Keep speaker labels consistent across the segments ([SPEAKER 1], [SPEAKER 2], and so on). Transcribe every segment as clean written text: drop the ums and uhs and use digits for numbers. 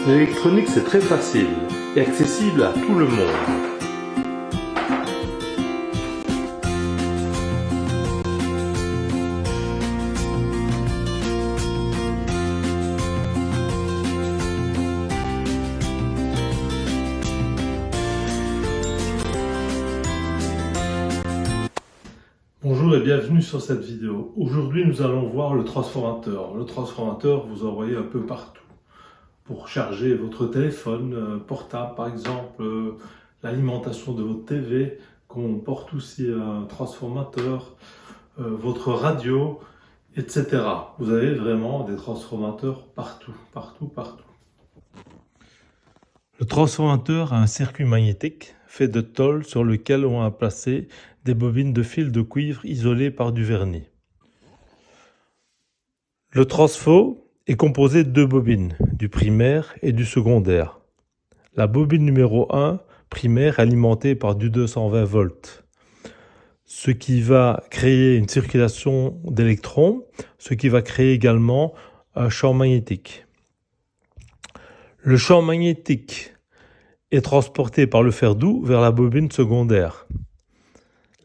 [SPEAKER 1] L'électronique, c'est très facile et accessible à tout le monde. Bonjour et bienvenue sur cette vidéo. Aujourd'hui, nous allons voir le transformateur. Le transformateur, vous en voyez un peu partout. Pour charger votre téléphone portable, par exemple, l'alimentation de votre TV, qu'on porte aussi un transformateur, votre radio, etc. Vous avez vraiment des transformateurs partout. Le transformateur a un circuit magnétique fait de tôle sur lequel on a placé des bobines de fil de cuivre isolées par du vernis. Le transfo est composé de deux bobines, du primaire et du secondaire. La bobine numéro 1, primaire, alimentée par du 220 volts, ce qui va créer une circulation d'électrons, ce qui va créer également un champ magnétique. Le champ magnétique est transporté par le fer doux vers la bobine secondaire.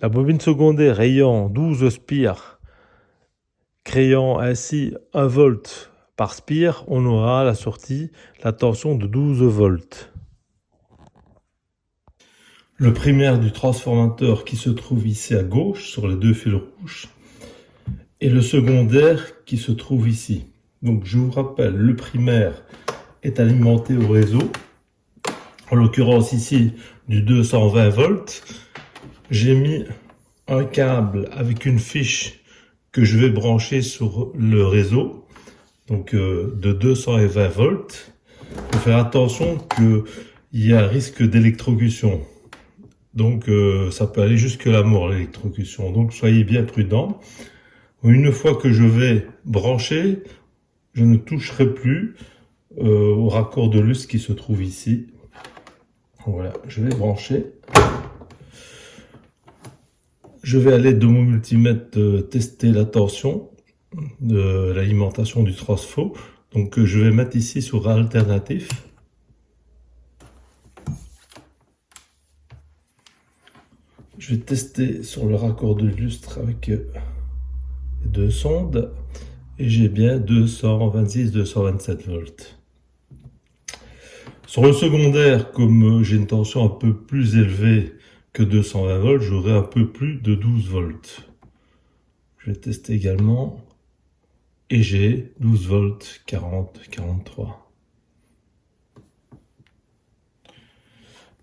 [SPEAKER 1] La bobine secondaire ayant 12 spires, créant ainsi 1 volt par spire, on aura à la sortie la tension de 12 volts. Le primaire du transformateur qui se trouve ici à gauche sur les deux fils rouges et le secondaire qui se trouve ici. Donc je vous rappelle, le primaire est alimenté au réseau, en l'occurrence ici du 220 volts. J'ai mis un câble avec une fiche que je vais brancher sur le réseau, donc de 220 volts. Il faut faire attention qu'il y a un risque d'électrocution. Donc ça peut aller jusque la mort, l'électrocution. Donc soyez bien prudents. Une fois que je vais brancher, je ne toucherai plus au raccord de lustre qui se trouve ici. Voilà, je vais brancher. Je vais à l'aide de mon multimètre tester la tension de l'alimentation du transfo. Donc je vais mettre ici sur alternatif. Je vais tester sur le raccord de lustre avec les deux sondes et j'ai bien 226-227 volts. Sur le secondaire, comme j'ai une tension un peu plus élevée que 220 volts, j'aurai un peu plus de 12 volts. Je vais tester également et j'ai 12 volts 43.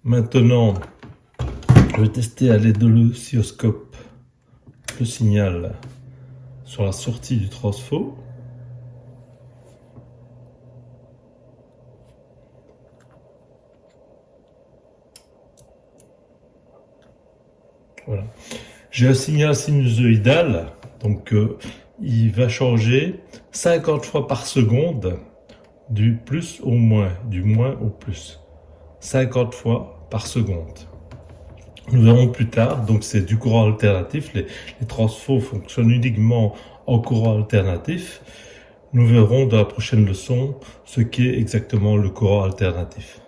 [SPEAKER 1] Maintenant, je vais tester à l'aide de l'oscilloscope le signal sur la sortie du transfo. Voilà. J'ai un signal sinusoïdal, donc il va changer 50 fois par seconde du plus au moins, du moins au plus. 50 fois par seconde. Nous verrons plus tard, donc c'est du courant alternatif, les transfos fonctionnent uniquement en courant alternatif. Nous verrons dans la prochaine leçon ce qu'est exactement le courant alternatif.